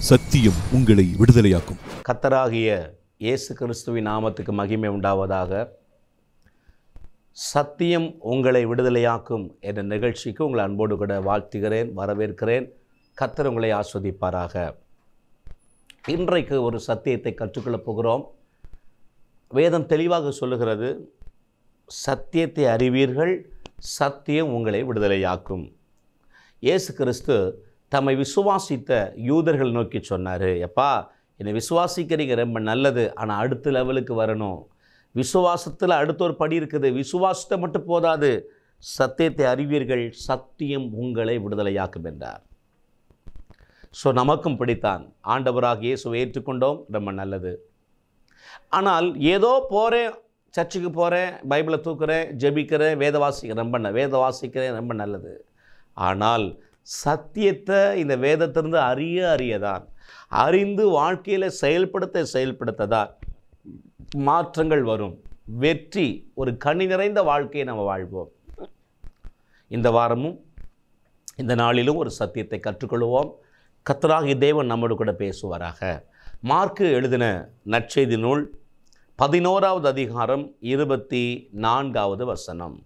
சத்தியம் உங்களை விடுதலையாக்கும். கர்த்தராகிய இயேசு கிறிஸ்துவின் நாமத்துக்கு மகிமை உண்டாவதாக. சத்தியம் உங்களை விடுதலையாக்கும் என்ற நிகழ்ச்சிக்கு உங்களை அன்போடு கூட வாழ்த்துகிறேன், வரவேற்கிறேன். கர்த்தர் உங்களை ஆஸ்வதிப்பாராக. இன்றைக்கு ஒரு சத்தியத்தை கற்றுக்கொள்ளப் போகிறோம். வேதம் தெளிவாக சொல்லுகிறது, சத்தியத்தை அறிவீர்கள், சத்தியம் உங்களை விடுதலையாக்கும். இயேசு கிறிஸ்து தம்மை விசுவாசித்த யூதர்கள் நோக்கி சொன்னார், எப்பா என்னை விசுவாசிக்கிறீங்க, ரொம்ப நல்லது, ஆனால் அடுத்த லெவலுக்கு வரணும். விசுவாசத்தில் அடுத்த ஒரு படி இருக்குது. விசுவாசத்தை மட்டும் போதாது, சத்தியத்தை அறிவீர்கள், சத்தியம் உங்களை விடுதலையாக்கும் என்றார். ஸோ நமக்கும் பிடித்தான். ஆண்டவராக இயேசுவை ஏற்றுக்கொண்டோம், ரொம்ப நல்லது. ஆனால் ஏதோ போகிறேன், சர்ச்சுக்கு போகிறேன், பைபிளை தூக்குறேன், ஜெபிக்கிறேன், வேத வாசிக்கிறேன், ரொம்ப நல்லது. ஆனால் சத்தியத்தை இந்த வேதத்திலிருந்து அறியதான், அறிந்து வாழ்க்கையில் செயல்படுத்ததான் மாற்றங்கள் வரும். வெற்றி, ஒரு கனி நிறைந்த வாழ்க்கையை நம்ம வாழ்வோம். இந்த வாரமும் இந்த நாளிலும் ஒரு சத்தியத்தை கற்றுக்கொள்வோம். கர்த்தராகிய தேவன் நம்மோடு கூட பேசுவாராக. மார்க்கு எழுதின நற்செய்தி நூல் 11வது அதிகாரம் 24வது வசனம்.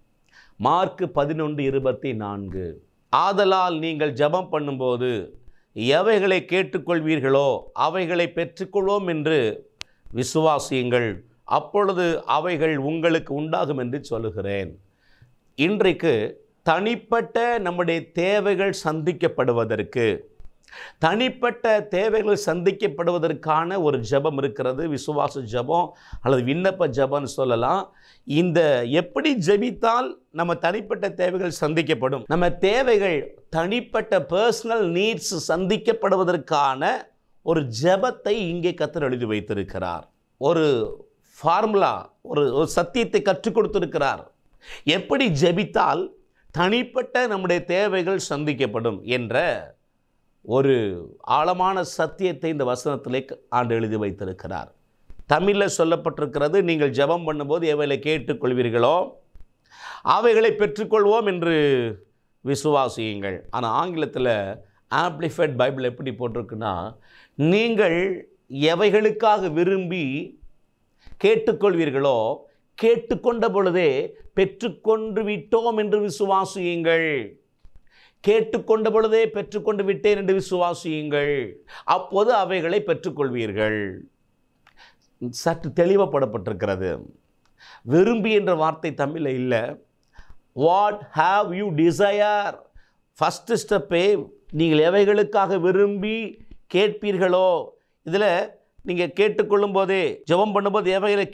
மார்க்கு 11:24. ஆதலால் நீங்கள் ஜெபம் பண்ணும்போது எவைகளை கேட்டுக்கொள்வீர்களோ அவைகளை பெற்றுக்கொள்வோம் என்று விசுவாசியுங்கள், அப்பொழுது அவைகள் உங்களுக்கு உண்டாகும் என்று சொல்லுகிறேன். இன்றைக்கு தனிப்பட்ட நம்முடைய தேவைகள் சந்திக்கப்படுவதற்கு, தனிப்பட்ட தேவைகள் சந்திக்கப்படுவதற்கான ஒரு ஜெபம் இருக்கிறது. விசுவாச ஜெபம் அல்லது விண்ணப்ப ஜெபம்னு சொல்லலாம். இந்த எப்படி ஜெபித்தால் நம்ம தனிப்பட்ட தேவைகள் சந்திக்கப்படும், நம்ம தேவைகள் தனிப்பட்ட பர்சனல் நீட்ஸ் சந்திக்கப்படுவதற்கான ஒரு ஜெபத்தை இங்கே கர்த்தர் எழுதி வைத்திருக்கிறார். ஒரு ஃபார்முலா, ஒரு சத்தியத்தை கற்றுக் கொடுத்திருக்கிறார். எப்படி ஜெபித்தால் தனிப்பட்ட நம்முடைய தேவைகள் சந்திக்கப்படும் என்ற ஒரு ஆழமான சத்தியத்தை இந்த வசனத்திலே ஆண்டு எழுதி வைத்திருக்கிறார். தமிழில் சொல்லப்பட்டிருக்கிறது, நீங்கள் ஜெபம் பண்ணும்போது எவைகளை கேட்டுக்கொள்வீர்களோ அவைகளை பெற்றுக்கொள்வோம் என்று விசுவாசியுங்கள். ஆனால் ஆங்கிலத்தில் ஆம்ப்ளிஃபைட் பைபிள் எப்படி போட்டிருக்குன்னா, நீங்கள் எவைகளுக்காக விரும்பி கேட்டுக்கொள்வீர்களோ கேட்டுக்கொண்ட பொழுதே பெற்றுக்கொண்டு விட்டோம் என்று விசுவாசியுங்கள். கேட்டுக்கொண்ட பொழுதே பெற்றுக்கொண்டு விட்டேன் என்று விசுவாசியுங்கள், அப்போது அவைகளை பெற்றுக்கொள்வீர்கள். சற்று தெளிவப்படப்பட்டிருக்கிறது. விரும்பி என்ற வார்த்தை தமிழில் இல்லை. What have you desire, first ஸ்டெப்பே நீங்கள் எவைகளுக்காக விரும்பி கேட்பீர்களோ. இதில் நீங்கள் கேட்டுக்கொள்ளும் போதே, ஜெபம் பண்ணும்போது எவைகளை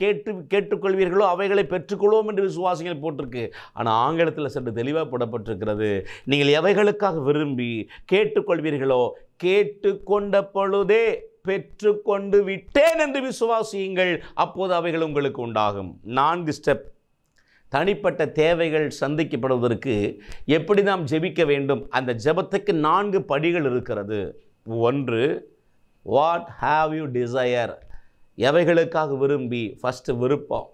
கேட்டுக்கொள்வீர்களோ அவைகளை பெற்றுக்கொள்வோம் என்று விசுவாசிகள் போட்டிருக்கு. ஆனால் ஆங்கிலத்தில் சற்று தெளிவாக போடப்பட்டிருக்கிறது, நீங்கள் எவைகளுக்காக விரும்பி கேட்டுக்கொள்வீர்களோ கேட்டுக்கொண்ட பொழுதே பெற்றுக்கொண்டு விட்டேன் என்று விசுவாசியுங்கள், அப்போது அவைகள் உங்களுக்கு உண்டாகும். 4 ஸ்டெப். தனிப்பட்ட தேவைகள் சந்திக்கப்படுவதற்கு எப்படி நாம் ஜெபிக்க வேண்டும், அந்த ஜெபத்துக்கு 4 படிகள் இருக்கிறது. 1, வாட் ஹாவ் யூ டிசையர், எவைகளுக்காக விரும்பி, ஃபஸ்ட்டு விருப்பம்.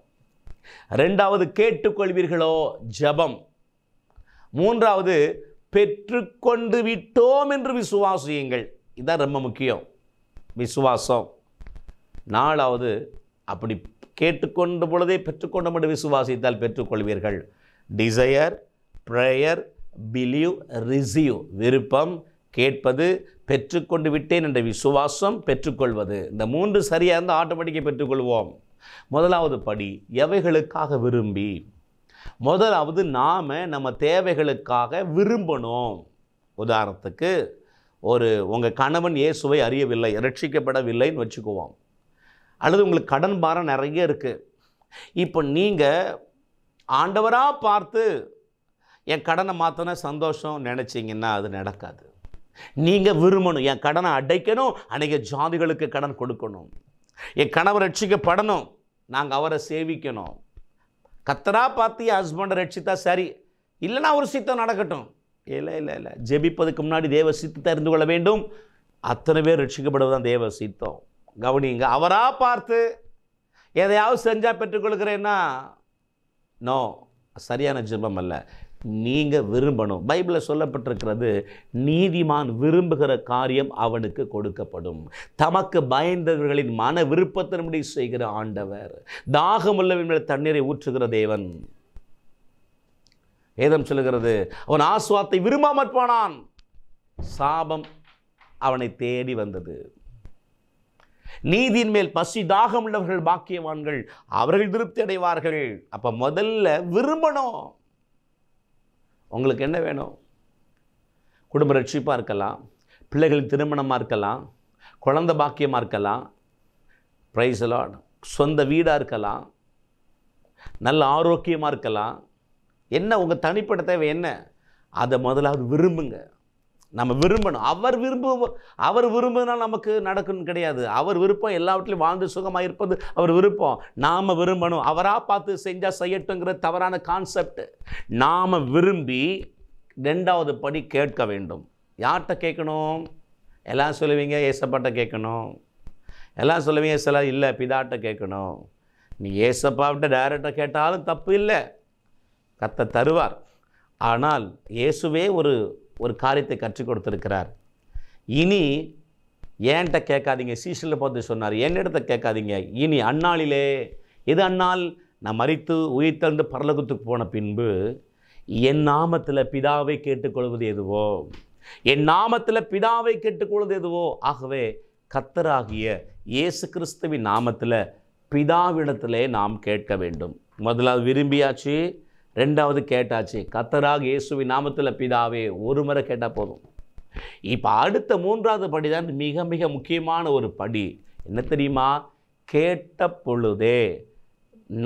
2வது கேட்டுக்கொள்வீர்களோ, ஜெபம். 3வது பெற்றுக்கொண்டு விட்டோம் என்று விசுவாசியுங்கள். இதுதான் ரொம்ப முக்கியம், விசுவாசம். 4வது அப்படி கேட்டுக்கொண்ட பொழுதே பெற்றுக்கொண்டோம் என்று விசுவாசித்தால் பெற்றுக்கொள்வீர்கள். Desire, prayer, believe, receive. விருப்பம், கேட்பது, பெற்றுக்கொண்டு விட்டேன் என்ற விசுவாசம், பெற்றுக்கொள்வது. இந்த 3 சரியாக இருந்தால் ஆட்டோமேட்டிக்காக பெற்றுக்கொள்வோம். 1வது படி எவைகளுக்காக விரும்பி. முதலாவது நாம் நம்ம தேவைகளுக்காக விரும்பணும். உதாரணத்துக்கு, உங்கள் கணவன் இயேசுவை அறியவில்லை, ரட்சிக்கப்படவில்லைன்னு வச்சுக்குவோம். அல்லது உங்களுக்கு கடன் பாரம் நிறைய இருக்குது. இப்போ நீங்கள் ஆண்டவராக பார்த்து என் கடனை மாற்றின சந்தோஷம் நினச்சிங்கன்னா அது நடக்காது. நீங்கள் விரும்பணும், என் கடனை அடைக்கணும், அநேக ஜாதிகளுக்கு கடன் கொடுக்கணும், என் கணவர் ரட்சிக்கப்படணும், நாங்கள் அவரை சேவிக்கணும். கர்த்தராக பார்த்து என் ஹஸ்பண்டை ரட்சித்தா சரி, இல்லைன்னா ஒரு சித்தம் நடக்கட்டும். இல்லை, ஜெபிப்பதுக்கு முன்னாடி தேவ சித்தத்தை அறிந்து கொள்ள வேண்டும். அத்தனை பேர் ரட்சிக்கப்படுவதுதான் தேவ சித்தம். கவனிங்க, அவராக பார்த்து எதையாவது செஞ்சால் பெற்றுக்கொள்கிறேன்னா நோ, சரியான ஜெபம் அல்ல. நீங்கள் விரும்பணும். பைபிளில் சொல்லப்பட்டிருக்கிறது, நீதிமான் விரும்புகிற காரியம் அவனுக்கு கொடுக்கப்படும். தமக்கு பயந்தவர்களின் மன விருப்பத்தின்படி செய்கிற ஆண்டவர், தாகமுள்ளவன் மேல் தண்ணீரை ஊற்றுகிற தேவன். வேதம் சொல்லுகிறது, அவன் ஆசுவாத்தை விரும்பாமற் போனான், சாபம் அவனை தேடி வந்தது. நீதியின் மேல் பசி தாகம் உள்ளவர்கள் பாக்கியவான்கள், அவர்கள் திருப்தி அடைவார்கள். அப்போ முதல்ல விரும்பணும். உங்களுக்கு என்ன வேணும்? குடும்ப ரட்சிப்பாக இருக்கலாம், பிள்ளைகள் திருமணமாக இருக்கலாம், குழந்தை பாக்கியமாக இருக்கலாம், பிரைஸ் தி லார்ட், சொந்த வீடாக இருக்கலாம், நல்ல ஆரோக்கியமாக இருக்கலாம். என்ன உங்கள் தனிப்பட்ட தேவை என்ன? அதை முதலாவது விரும்புங்க. நம்ம விரும்பணும். அவர் விரும்புனா நமக்கு நடக்கணும் கிடையாது. அவர் விருப்பம் எல்லாவற்றிலும் வாழ்ந்து சுகமாக இருப்பது அவர் விருப்பம். நாம் விரும்பணும். அவராக பார்த்து செஞ்சால் செய்யட்டுங்கிற தவறான கான்செப்ட். நாம் விரும்பி ரெண்டாவது படி கேட்க வேண்டும். யார்கிட்ட கேட்கணும்? எல்லாம் சொல்லுவீங்க ஏசப்பாட்ட கேட்கணும், எல்லாம் சொல்லுவீங்க சில இல்லை பிதாட்ட கேட்கணும். நீ ஏசப்பாவிட்ட டைரக்டாக கேட்டாலும் தப்பு இல்லை, கத்த தருவார். ஆனால் இயேசுவே ஒரு காரியத்தை கற்றுக் கொடுத்துருக்கிறார். இனி ஏன்ட்ட கேட்காதீங்க, சீசனில் பார்த்து சொன்னார், என்னிடத்தை கேட்காதீங்க. இனி அந்நாளிலே, எது அந்நாள்? நான் மரித்து உயிர்த்தெழுந்து பரலோகத்துக்கு போன பின்பு என் நாமத்தில் பிதாவை கேட்டுக்கொள்வது எதுவோ, என் நாமத்தில் பிதாவை கேட்டுக்கொள்வது எதுவோ. ஆகவே கர்த்தராகிய இயேசு கிறிஸ்துவின் நாமத்தில் பிதாவிடத்திலே நாம் கேட்க வேண்டும். முதலாவது விரும்பியாச்சு, ரெண்டாவது கேட்டாச்சு. கர்த்தராக இயேசுவின் நாமத்தில் பிதாவே, ஒரு முறை கேட்டால் போதும். இப்போ அடுத்த மூன்றாவது படி தான் மிக மிக முக்கியமான ஒரு படி. என்ன தெரியுமா? கேட்ட பொழுதே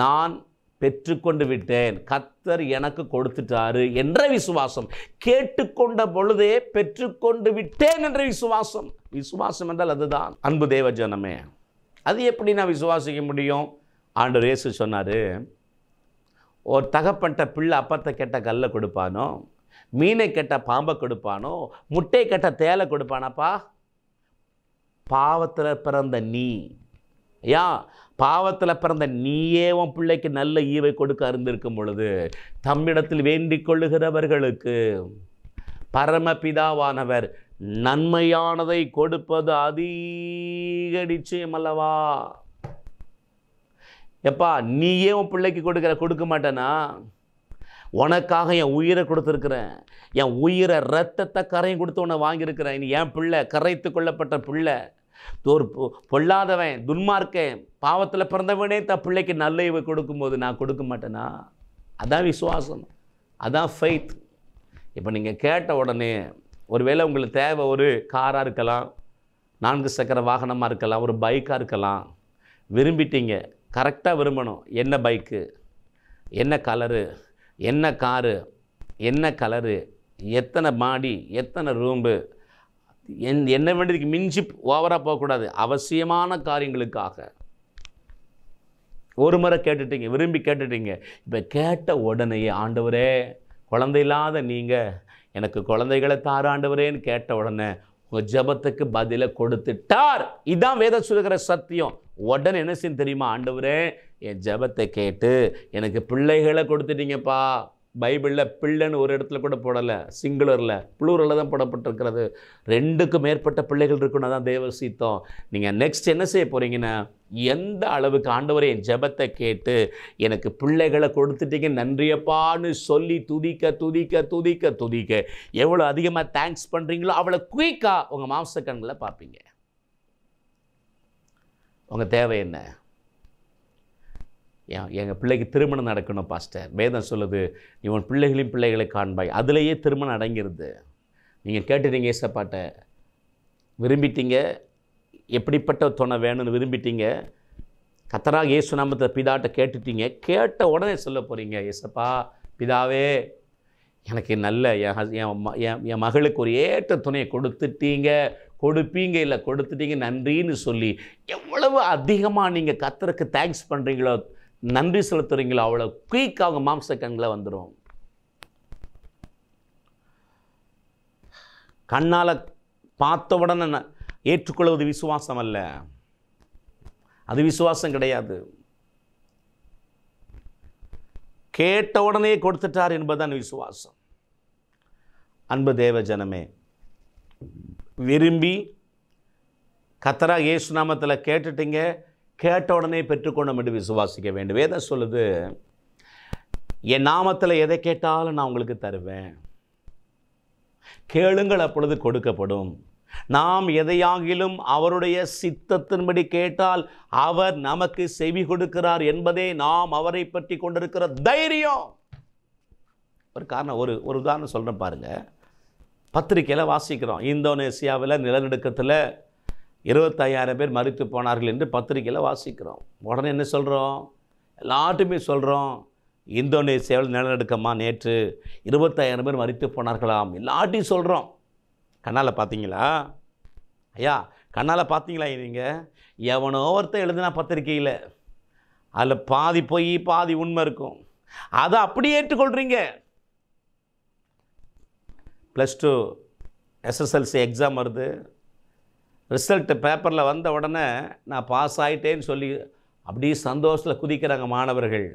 நான் பெற்றுக்கொண்டு விட்டேன், கர்த்தர் எனக்கு கொடுத்துட்டாரு என்ற விசுவாசம். கேட்டுக்கொண்ட பொழுதே பெற்றுக்கொண்டு விட்டேன் என்ற விசுவாசம். விசுவாசம் என்றால் அதுதான். அன்பு தேவ ஜனமே, அது எப்படி நான் விசுவாசிக்க முடியும்? ஆண்டவர் இயேசு சொன்னார், ஒரு தகப்பன்ட்ட பிள்ளை அப்பத்தை கெட்ட கல்லை கொடுப்பானோ, மீனை கெட்ட பாம்பை கொடுப்பானோ, முட்டை கெட்ட தேலை கொடுப்பானாப்பா? பாவத்தில் பிறந்த நீ, பாவத்தில் பிறந்த நீயே உன் பிள்ளைக்கு நல்ல ஈவை கொடுக்க அறிந்திருக்கும் பொழுது, தம்மிடத்தில் வேண்டிக் கொள்ளுகிறவர்களுக்கு பரமபிதாவானவர் நன்மையானதை கொடுப்பது அதிக நிச்சயம் அல்லவா? எப்பா, நீயே உன் பிள்ளைக்கு கொடுக்க மாட்டேனா? உனக்காக என் உயிரை கொடுத்துருக்குறேன், என் உயிரை ரத்தத்தை கரையும் கொடுத்து உன்னை வாங்கியிருக்கிறேன். இனி என் பிள்ளை கரைத்து கொள்ளப்பட்ட பிள்ளை, ஒரு பொல்லாதவன் துன்மார்க்கன் பாவத்தில் பிறந்தவனே தன் பிள்ளைக்கு நல்ல இவை கொடுக்கும்போது நான் கொடுக்க மாட்டேனா? அதான் விசுவாசம், அதான் ஃபெய்த். இப்போ நீங்கள் கேட்ட உடனே ஒருவேளை உங்களுக்கு தேவை ஒரு காராக இருக்கலாம், 4 சக்கர வாகனமாக இருக்கலாம், ஒரு பைக்காக இருக்கலாம். விரும்பிட்டீங்க, கரெக்டாக விரும்பணும். என்ன பைக்கு, என்ன கலரு, என்ன காரு, என்ன கலரு, எத்தனை மாடி, எத்தனை ரூம்பு, என்ன வேண்டியதுக்கு மிஞ்சி ஓவராக போகக்கூடாது. அவசியமான காரியங்களுக்காக ஒரு முறை கேட்டுட்டீங்க, விரும்பி கேட்டுட்டீங்க. இப்போ கேட்ட உடனேயே ஆண்டவரே, குழந்தை இல்லாத நீங்கள் எனக்கு குழந்தைகளை தார ஆண்டவரேன்னு கேட்ட உடனே உங்கள் ஜபத்துக்கு பதிலை கொடுத்துட்டார். இதுதான் வேதம் சொல்லுகிற சத்தியம். உடனே என்ன செய்ய தெரியுமா? ஆண்டவரே, என் ஜபத்தை கேட்டு எனக்கு பிள்ளைகளை கொடுத்துட்டீங்கப்பா. பைபிளில் பிள்ளைன்னு ஒரு இடத்துல கூட போடலை, சிங்குலரில் ப்ளூரலில் தான் போடப்பட்டிருக்கிறது. 2க்கும் மேற்பட்ட பிள்ளைகள் இருக்கணும், தான் தேவ சித்தம். நீங்கள் நெக்ஸ்ட் என்ன செய்ய போகிறீங்கன்னா, எந்த அளவுக்கு ஆண்டவரே என் ஜெபத்தை கேட்டு எனக்கு பிள்ளைகளை கொடுத்துட்டீங்க நன்றியப்பான்னு சொல்லி துதிக்க துதிக்க துதிக்க துதிக்க எவ்வளோ அதிகமாக தேங்க்ஸ் பண்ணுறீங்களோ அவ்வளோ குயிக்காக உங்கள் மாம்ச கண்களை பார்ப்பீங்க. உங்கள் தேவை என்ன? எங்கள் பிள்ளைக்கு திருமணம் நடக்கணும் பாஸ்டர். வேதம் சொல்லுது, நீ உன் பிள்ளைகளின் பிள்ளைகளை காண்பாய். அதுலேயே திருமணம் அடங்கிருது. நீங்கள் கேட்டுட்டீங்க, ஏசப்பாட்ட விரும்பிட்டீங்க, எப்படிப்பட்ட துணை வேணும்னு விரும்பிட்டீங்க, கர்த்தராகிய இயேசு நாமத்தை பிதாட்ட கேட்டுட்டீங்க. கேட்ட உடனே சொல்ல போகிறீங்க, ஏசப்பா பிதாவே, எனக்கு நல்ல என் மகளுக்கு ஒரு ஏற்ற துணையை கொடுத்துட்டீங்க, கொடுப்பீங்க, இல்லை கொடுத்துட்டீங்க, நன்றின்னு சொல்லி எவ்வளவு அதிகமாக நீங்கள் கர்த்தருக்கு தேங்க்ஸ் பண்ணுறீங்களோ, நன்றி செலுத்துறீங்களோ, அவ்வளோ குயிக்காக அவங்க மாம்ச கண்களை வந்துடும். கண்ணால் பார்த்த உடனே ஏற்றுக்கொள்வது விசுவாசம் அல்ல, அது விசுவாசம் கிடையாது. கேட்ட உடனே கொடுத்துட்டார் என்பதுதான் விசுவாசம். அன்பு தேவ ஜனமே, விரும்பி கர்த்தராகிய இயேசு நாமத்தில் கேட்டுட்டீங்க, கேட்ட உடனே பெற்றுக்கொண்டோம் என்று விசுவாசிக்க வேண்டும். வேதம் சொல்லுது, என் நாமத்தில் எதை கேட்டாலும் நான் உங்களுக்கு தருவேன், கேளுங்கள் அப்பொழுது கொடுக்கப்படும். நாம் எதையாகிலும் அவருடைய சித்தத்தின்படி கேட்டால் அவர் நமக்கு செவி கொடுக்கிறார் என்பதே நாம் அவரை பற்றி கொண்டிருக்கிற தைரியம். ஒரு காரணம், ஒரு உதாரணம் சொல்கிறேன் பாருங்க. பத்திரிக்கையில் வாசிக்கிறோம், இந்தோனேசியாவில் நிலநடுக்கத்தில் 25,000 பேர் மரித்து போனார்கள் என்று பத்திரிக்கையில் வாசிக்கிறோம். உடனே என்ன சொல்கிறோம்? எல்லாட்டுமே சொல்கிறோம், இந்தோனேசியாவில் நிலநடுக்கமா, நேற்று 25,000 பேர் மரித்து போனார்களாம். எல்லாட்டையும் சொல்கிறோம். கண்ணால் பார்த்தீங்களா ஐயா? கண்ணால் பார்த்தீங்களா? நீங்கள் எவனோ ஒருத்தர் எழுதுனா பத்திரிக்கையில், அதில் பாதி பொய் பாதி உண்மை இருக்கும். அதை அப்படியே ஏற்றுக்கொள்கிறீங்க. +2 SSLC எக்ஸாம் வருது, ரிசல்ட்டு பேப்பரில் வந்த உடனே நான் பாஸ் ஆகிட்டேன்னு சொல்லி அப்படியே சந்தோஷத்தில் குதிக்கிறாங்க மாணவர்கள்.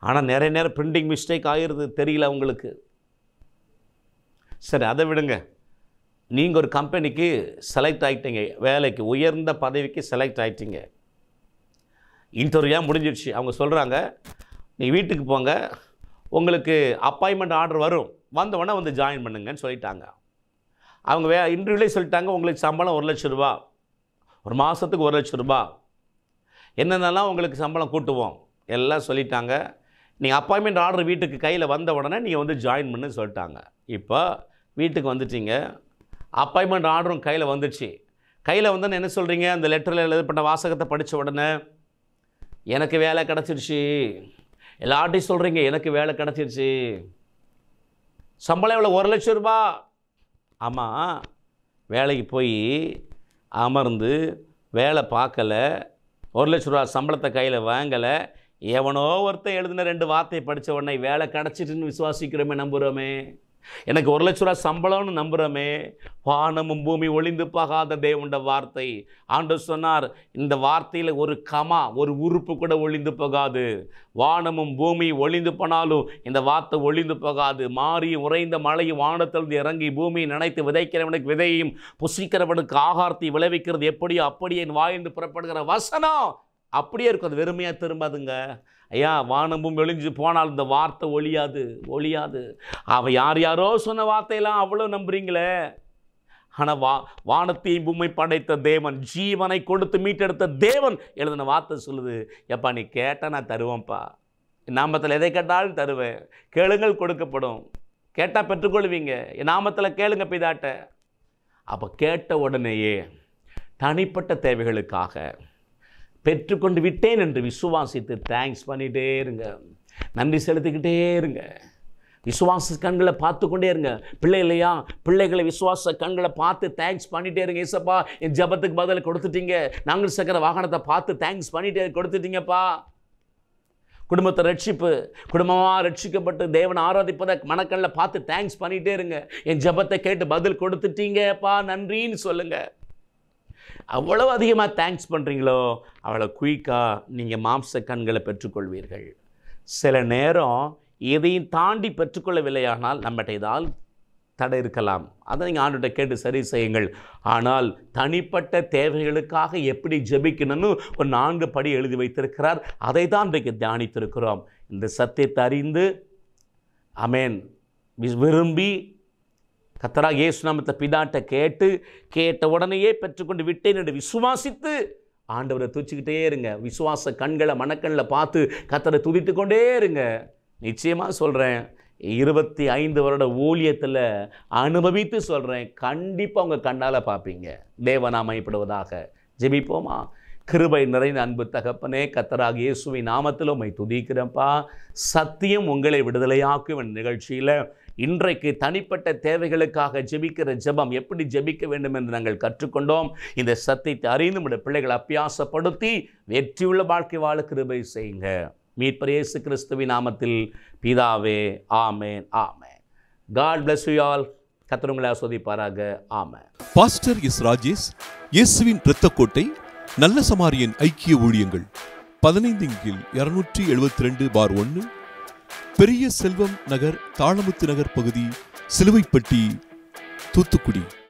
ஆனால் நிறைய நேரம் பிரிண்டிங் மிஸ்டேக் ஆகிருது, தெரியல உங்களுக்கு. சரி, அதை விடுங்க. நீங்கள் ஒரு கம்பெனிக்கு செலக்ட் ஆகிட்டீங்க, வேலைக்கு உயர்ந்த பதவிக்கு செலக்ட் ஆகிட்டீங்க. இன்டர்வியூ முடிஞ்சிடுச்சு. அவங்க சொல்கிறாங்க, நீங்கள் வீட்டுக்கு போங்க, உங்களுக்கு அப்பாயின்மெண்ட் ஆர்டர் வரும், வந்தவொடனே வந்து ஜாயின் பண்ணுங்கன்னு சொல்லிட்டாங்க. அவங்க இன்டர்வியூலே சொல்லிட்டாங்க, உங்களுக்கு சம்பளம் 1,00,000 ரூபா, ஒரு மாதத்துக்கு 1,00,000 ரூபா, என்னென்னலாம் உங்களுக்கு சம்பளம் கூட்டுவோம் எல்லாம் சொல்லிட்டாங்க. நீங்கள் அப்பாயின்மெண்ட் ஆர்டர் வீட்டுக்கு கையில் வந்த உடனே நீங்கள் வந்து ஜாயின் பண்ணுன்னு சொல்லிட்டாங்க. இப்போ வீட்டுக்கு வந்துட்டீங்க, அப்பாயின்மெண்ட் ஆர்டரும் கையில் வந்துடுச்சு. கையில் வந்தோன்னு என்ன சொல்கிறீங்க? அந்த லெட்டரில் எழுதப்பட்ட வாசகத்தை படித்த உடனே எனக்கு வேலை கிடச்சிருச்சு. எல்லார்ட்டையும் சொல்கிறீங்க, எனக்கு வேலை கிடச்சிருச்சு. சம்பளம் எவ்வளோ? 1,00,000 ரூபா. ஆமாம், வேலைக்கு போய் அமர்ந்து வேலை பார்க்கலை, 1,00,000 ரூபா சம்பளத்தை கையில் வாங்கலை, எவனோ ஒருத்தன் எழுதின 2 வார்த்தையை படித்த உடனே வேலை கிடச்சிட்டுன்னு விசுவாசிக்கிறோமே, நம்புகிறோமே. எனக்கு 1,00,000 ரூபா சம்பளம்னு நம்புகிறோமே. வானமும் பூமி ஒளிந்து போகாத தேவனுடைய வார்த்தை. ஆண்டவர் சொன்னார், இந்த வார்த்தையில் ஒரு கமா, ஒரு உறுப்பு கூட ஒளிந்து போகாது. வானமும் பூமி ஒளிந்து போனாலும் இந்த வார்த்தை ஒளிந்து போகாது. மாறி உறைந்த மழையும் வானத்திலிருந்து இறங்கி பூமியை நினைத்து விதைக்கிறவனுக்கு விதையையும் புசிக்கிறவனுக்கு ஆகாரத்தை விளைவிக்கிறது எப்படியோ அப்படியே என் வாயிலிருந்து புறப்படுகிற வசனம் அப்படியே இருக்கும். அது வெறுமையாக திரும்பாதுங்க ஐயா. வானமும் ஒளிஞ்சு போனால் இந்த வார்த்தை ஒழியாது. அவன் யாரோ சொன்ன வார்த்தையெல்லாம் அவ்வளோ நம்புறீங்களே. ஆனால் வானத்தையும் பூமி படைத்த தேவன், ஜீவனை கொடுத்து மீட்டெடுத்த தேவன் எழுதின வார்த்தை சொல்லுது, எப்பா நீ கேட்டால் நான் தருவேன்ப்பா, என் நாமத்தில் எதை கேட்டாலும் தருவேன், கேளுங்கள் கொடுக்கப்படும், கேட்டால் பெற்றுக்கொள்வீங்க, என் நாமத்தில் கேளுங்க பிதாட்ட. அப்போ கேட்ட உடனேயே தனிப்பட்ட தேவைகளுக்காக பெற்றுக்கொண்டு விட்டேன் என்று விசுவாசித்து தேங்க்ஸ் பண்ணிகிட்டே இருங்க, நன்றி செலுத்திக்கிட்டே இருங்க. விசுவாச கண்களை பார்த்து கொண்டே இருங்க. பிள்ளை இல்லையா? பிள்ளைகளை விசுவாச கண்களை பார்த்து தேங்க்ஸ் பண்ணிகிட்டே இருங்க. ஏசப்பா என் ஜபத்துக்கு பதில் கொடுத்துட்டீங்க, நாங்கள் சக்கர வாகனத்தை பார்த்து தேங்க்ஸ் பண்ணிகிட்டே கொடுத்துட்டீங்கப்பா. குடும்பத்தை ரட்சிப்பு, குடும்பமாக ரட்சிக்கப்பட்டு தேவனை ஆராதிப்பதை மனக்கண்ணில் பார்த்து தேங்க்ஸ் பண்ணிகிட்டே இருங்க. என் ஜபத்தை கேட்டு பதில் கொடுத்துட்டீங்கப்பா, நன்றின்னு சொல்லுங்கள். அவ்வளவு அதிகமாக தேங்க்ஸ் பண்ணுறீங்களோ அவ்வளோ குயிக்காக நீங்கள் மாம்ச கண்களை பெற்றுக்கொள்வீர்கள். சில நேரம் எதையும் தாண்டி பெற்றுக்கொள்ளவில்லையானால் நம்மகிட்ட ஏதாவது தடை இருக்கலாம், அதை நீங்கள் ஆண்டுகிட்ட கேட்டு சரி செய்யுங்கள். ஆனால் தனிப்பட்ட தேவைகளுக்காக எப்படி ஜெபிக்கணும்னு ஒரு 4 படி எழுதி வைத்திருக்கிறார். அதை தான் இன்றைக்கு தியானித்திருக்கிறோம். இந்த சத்தியத்தை அறிந்து ஆமென் விரும்பி கர்த்தராகிய இயேசு நாமத்தை பிதாட்ட கேட்ட உடனேயே பெற்றுக்கொண்டு விட்டேன் என்று விசுவாசித்து ஆண்டவரை துதிச்சுக்கிட்டே இருங்க. விசுவாச கண்களை மனக்கண்ணில் பார்த்து கர்த்தரை துதித்து கொண்டே இருங்க. நிச்சயமாக சொல்கிறேன், 25 வருட ஊழியத்தில் அனுபவித்து சொல்கிறேன், கண்டிப்பாக உங்கள் கண்ணால் பார்ப்பீங்க. தேவநாமப்படுவதாக. ஜெபிப்போமா? கிருபை நிறைந்த அன்பு தகப்பனே, கர்த்தராகிய இயேசுவின் நாமத்தில் உம்மை துதிக்கிறேன்ப்பா. சத்தியம் உங்களை விடுதலையாக்கும் நிகழ்ச்சியில் இன்றைக்கு தனிப்பட்ட தேவைகளுக்காக ஜெபிக்கிற ஜெபம் எப்படி ஜெபிக்க வேண்டும் என்று நாங்கள் கற்றுக்கொண்டோம். இந்த சத்தியத்தை அறிந்து நம்முடைய பிள்ளைகளை அபியாசப்படுத்தி வெற்றியுள்ள வாழ்க்கை வாழ கிருபை செய்யுங்க. மீட்பர் இயேசு கிறிஸ்துவின் நாமத்தில் பிதாவே, ஆமென், ஆமென். God bless you all. கர்த்தர் உங்களை ஆசீர்வதிப்பாராக. ஆமென். Pastor S. ராஜேஷ், இயேசுவின் இரத்தக்கோட்டை, நல்ல சமாரியன் ஐக்கிய ஊழியங்கள், 15/272/1, பெரிய செல்வம் நகர், தாளமுத்து நகர் பகுதி, சிலுவைப்பட்டி, தூத்துக்குடி.